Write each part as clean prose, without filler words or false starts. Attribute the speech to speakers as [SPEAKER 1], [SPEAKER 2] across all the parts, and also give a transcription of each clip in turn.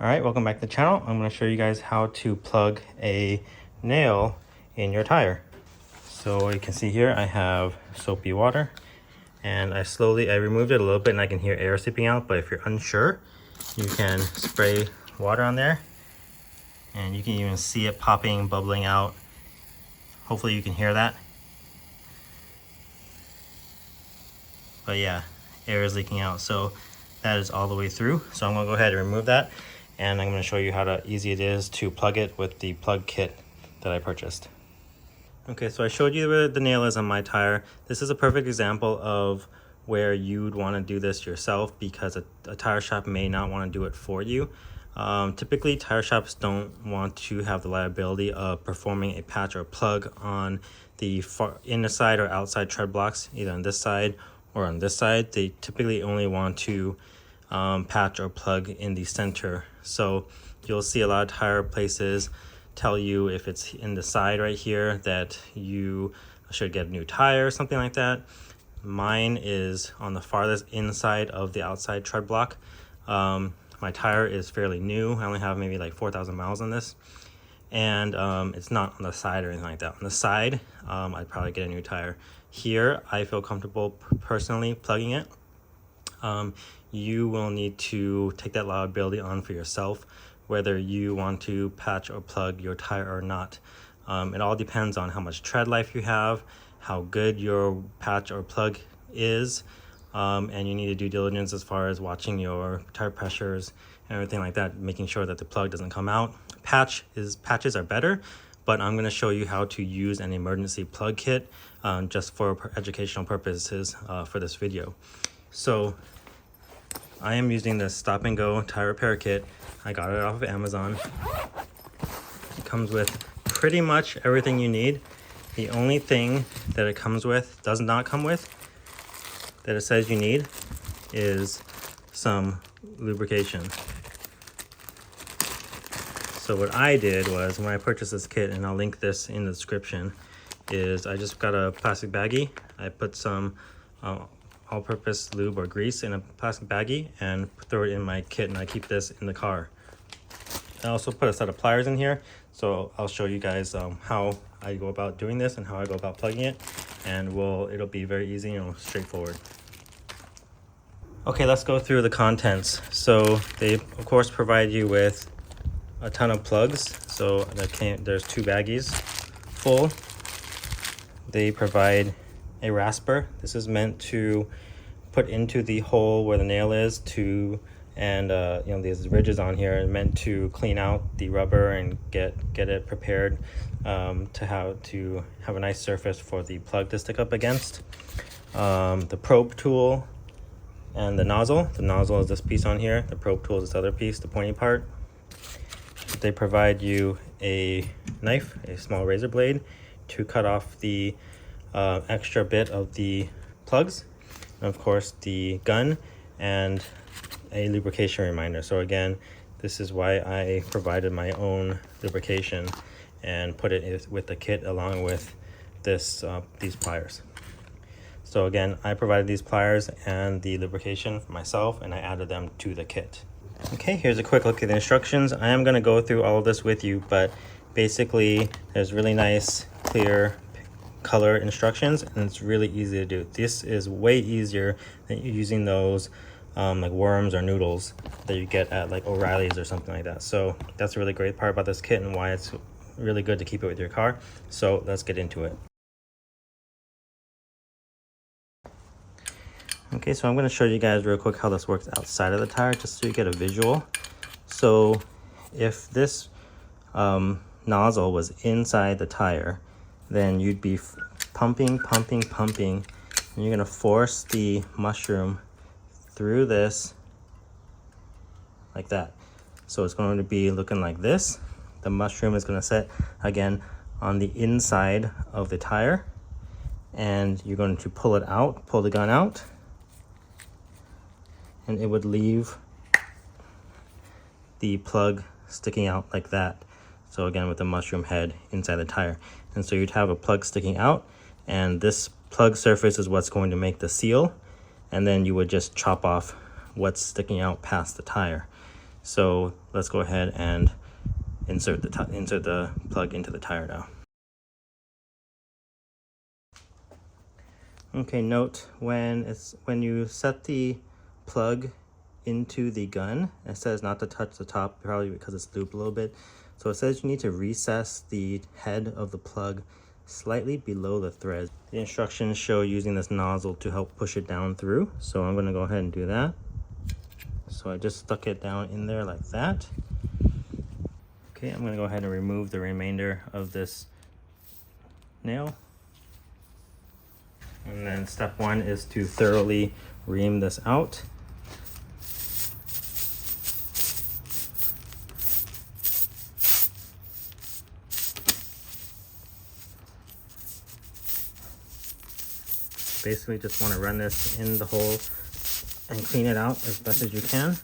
[SPEAKER 1] All right, welcome back to the channel. I'm going to show you guys how to plug a nail in your tire. So you can see here I have soapy water, and I removed it a little bit and I can hear air seeping out, but if you're unsure, you can spray water on there and you can even see it popping, bubbling out. Hopefully you can hear that. But yeah, air is leaking out, so that is all the way through. So I'm going to go ahead and remove that, and I'm going to show you how easy it is to plug it with the plug kit that I purchased. Okay, so I showed you where the nail is on my tire. This is a perfect example of where you'd want to do this yourself, because a tire shop may not want to do it for you. Typically, tire shops don't want to have the liability of performing a patch or plug on the inside or outside tread blocks, either on this side or on this side. They typically only want to patch or plug in the center. So you'll see a lot of tire places tell you if it's in the side right here that you should get a new tire or something like that. Mine is on the farthest inside of the outside tread block. My tire is fairly new. I only have maybe like 4,000 miles on this, and it's not on the side or anything like that. On the side, I'd probably get a new tire. Here, I feel comfortable personally plugging it. You will need to take that liability on for yourself, whether you want to patch or plug your tire or not. It all depends on how much tread life you have, how good your patch or plug is, and you need to do diligence as far as watching your tire pressures and everything like that, making sure that the plug doesn't come out. Patches are better, but I'm going to show you how to use an emergency plug kit just for educational purposes for this video. So I am using the Stop and Go tire repair kit. I got it off of Amazon. It comes with pretty much everything you need. The only thing that it comes with, does not come with, that it says you need is some lubrication. So what I did was, when I purchased this kit, and I'll link this in the description, is I just got a plastic baggie. I put some all-purpose lube or grease in a plastic baggie and throw it in my kit, and I keep this in the car. I also put a set of pliers in here, so I'll show you guys how I go about doing this and how I go about plugging it, and it'll be very easy and straightforward. Okay, let's go through the contents. So they of course provide you with a ton of plugs. So there's 2 baggies full. They provide a rasper. This is meant to put into the hole where the nail is and you know, these ridges on here are meant to clean out the rubber and get it prepared to have a nice surface for the plug to stick up against. The probe tool and the nozzle. The nozzle is this piece on here. The probe tool is this other piece, the pointy part. They provide you a knife, a small razor blade, to cut off the extra bit of the plugs, and of course the gun and a lubrication reminder. So again, this is why I provided my own lubrication and put it with the kit along with these pliers. So again, I provided these pliers and the lubrication for myself, and I added them to the kit. Okay, here's a quick look at the instructions. I am going to go through all of this with you, but basically there's really nice clear color instructions, and it's really easy to do. This is way easier than using those like worms or noodles that you get at like O'Reilly's or something like that. So that's a really great part about this kit and why it's really good to keep it with your car. So let's get into it. Okay, so I'm going to show you guys real quick how this works outside of the tire, just so you get a visual. So if this nozzle was inside the tire, then you'd be pumping, and you're going to force the mushroom through this like that. So it's going to be looking like this. The mushroom is going to sit again on the inside of the tire, and you're going to pull it out, pull the gun out, and it would leave the plug sticking out like that. So again, with the mushroom head inside the tire. And so you'd have a plug sticking out, and this plug surface is what's going to make the seal, and then you would just chop off what's sticking out past the tire. So let's go ahead and insert the plug into the tire now. Okay, note when you set the plug into the gun, it says not to touch the top, probably because it's looped a little bit. So it says you need to recess the head of the plug slightly below the thread. The instructions show using this nozzle to help push it down through. So I'm gonna go ahead and do that. So I just stuck it down in there like that. Okay, I'm gonna go ahead and remove the remainder of this nail. And then step one is to thoroughly ream this out. Basically just want to run this in the hole and clean it out as best as you can.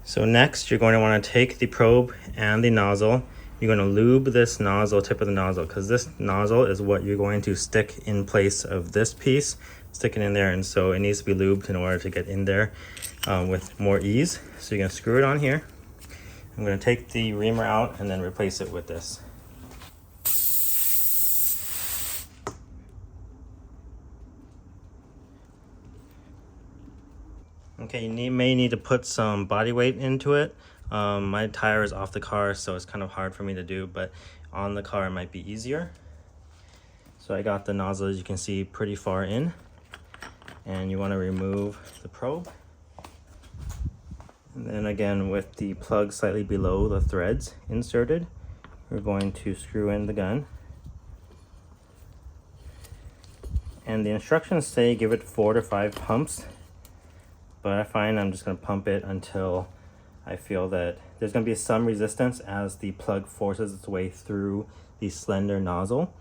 [SPEAKER 1] So next you're going to want to take the probe and the nozzle. You're going to lube this nozzle, tip of the nozzle, because this nozzle is what you're going to stick in place of this piece, stick it in there, and so it needs to be lubed in order to get in there with more ease. So you're going to screw it on here. I'm going to take the reamer out and then replace it with this. Okay, you may need to put some body weight into it. My tire is off the car, so it's kind of hard for me to do, but on the car it might be easier. So I got the nozzle, as you can see, pretty far in, and you want to remove the probe. And then again, with the plug slightly below the threads inserted, we're going to screw in the gun. And the instructions say give it 4 to 5 pumps, but I find I'm just going to pump it until I feel that there's going to be some resistance as the plug forces its way through the slender nozzle.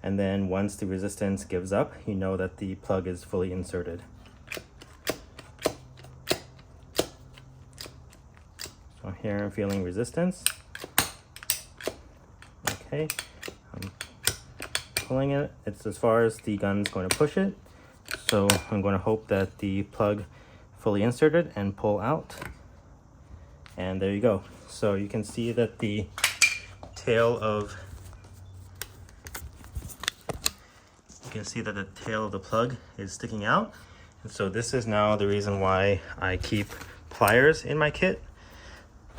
[SPEAKER 1] And then once the resistance gives up, you know that the plug is fully inserted. So here I'm feeling resistance. Okay, I'm pulling it. It's as far as the gun's going to push it. So I'm going to hope that the plug fully inserted and pull out. And there you go. So you can see that the tail of the plug is sticking out. And so this is now the reason why I keep pliers in my kit,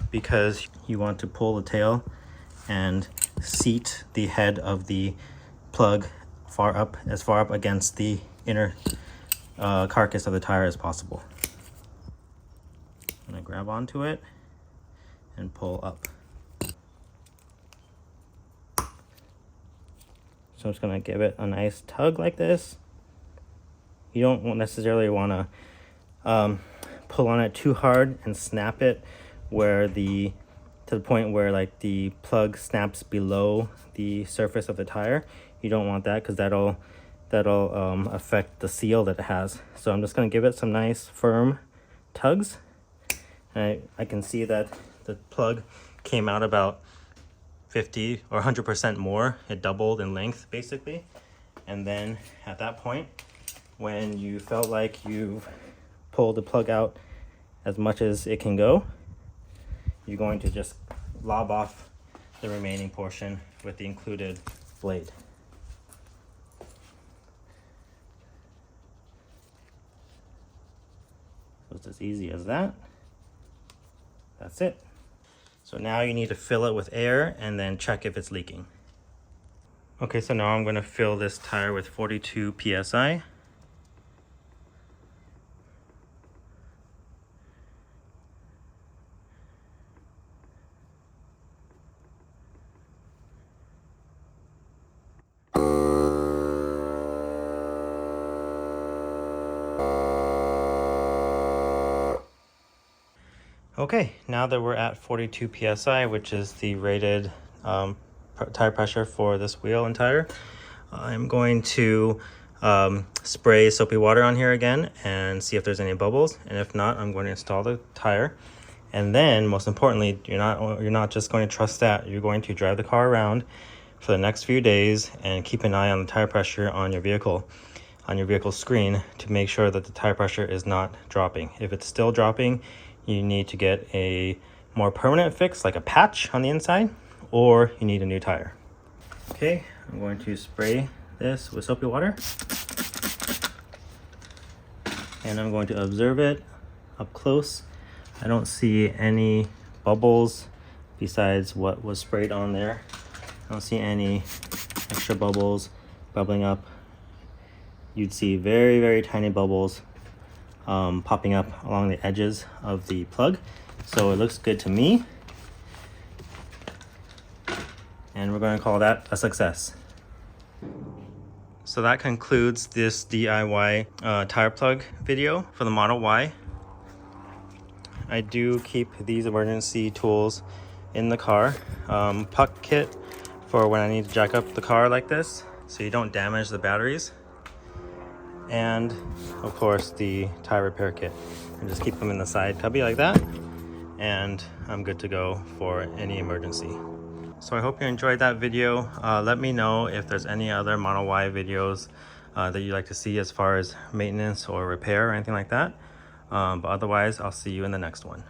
[SPEAKER 1] because you want to pull the tail and seat the head of the plug as far up against the inner carcass of the tire as possible. I'm gonna grab onto it and pull up. So I'm just gonna give it a nice tug like this. You don't necessarily want to pull on it too hard and snap it to the point where like the plug snaps below the surface of the tire. You don't want that, because that'll affect the seal that it has. So I'm just gonna give it some nice firm tugs. And I can see that the plug came out about 50 or 100% more. It doubled in length basically. And then at that point, when you felt like you've pulled the plug out as much as it can go, you're going to just lob off the remaining portion with the included blade. So it's as easy as that. That's it. So now you need to fill it with air and then check if it's leaking. Okay, so now I'm going to fill this tire with 42 psi. Okay, now that we're at 42 psi, which is the rated tire pressure for this wheel and tire, I'm going to spray soapy water on here again and see if there's any bubbles. And if not, I'm going to install the tire. And then, most importantly, you're not just going to trust that. You're going to drive the car around for the next few days and keep an eye on the tire pressure on your vehicle screen to make sure that the tire pressure is not dropping. If it's still dropping, you need to get a more permanent fix like a patch on the inside, or you need a new tire. Okay, I'm going to spray this with soapy water, and I'm going to observe it up close. I don't see any bubbles besides what was sprayed on there. I don't see any extra bubbles bubbling up. You'd see very, very tiny bubbles popping up along the edges of the plug. So it looks good to me. And we're going to call that a success. So that concludes this DIY tire plug video for the Model Y. I do keep these emergency tools in the car. Puck kit for when I need to jack up the car like this so you don't damage the batteries. And of course the tire repair kit. And just keep them in the side cubby like that. And I'm good to go for any emergency. So I hope you enjoyed that video. Let me know if there's any other Model Y videos that you'd like to see as far as maintenance or repair or anything like that. But otherwise, I'll see you in the next one.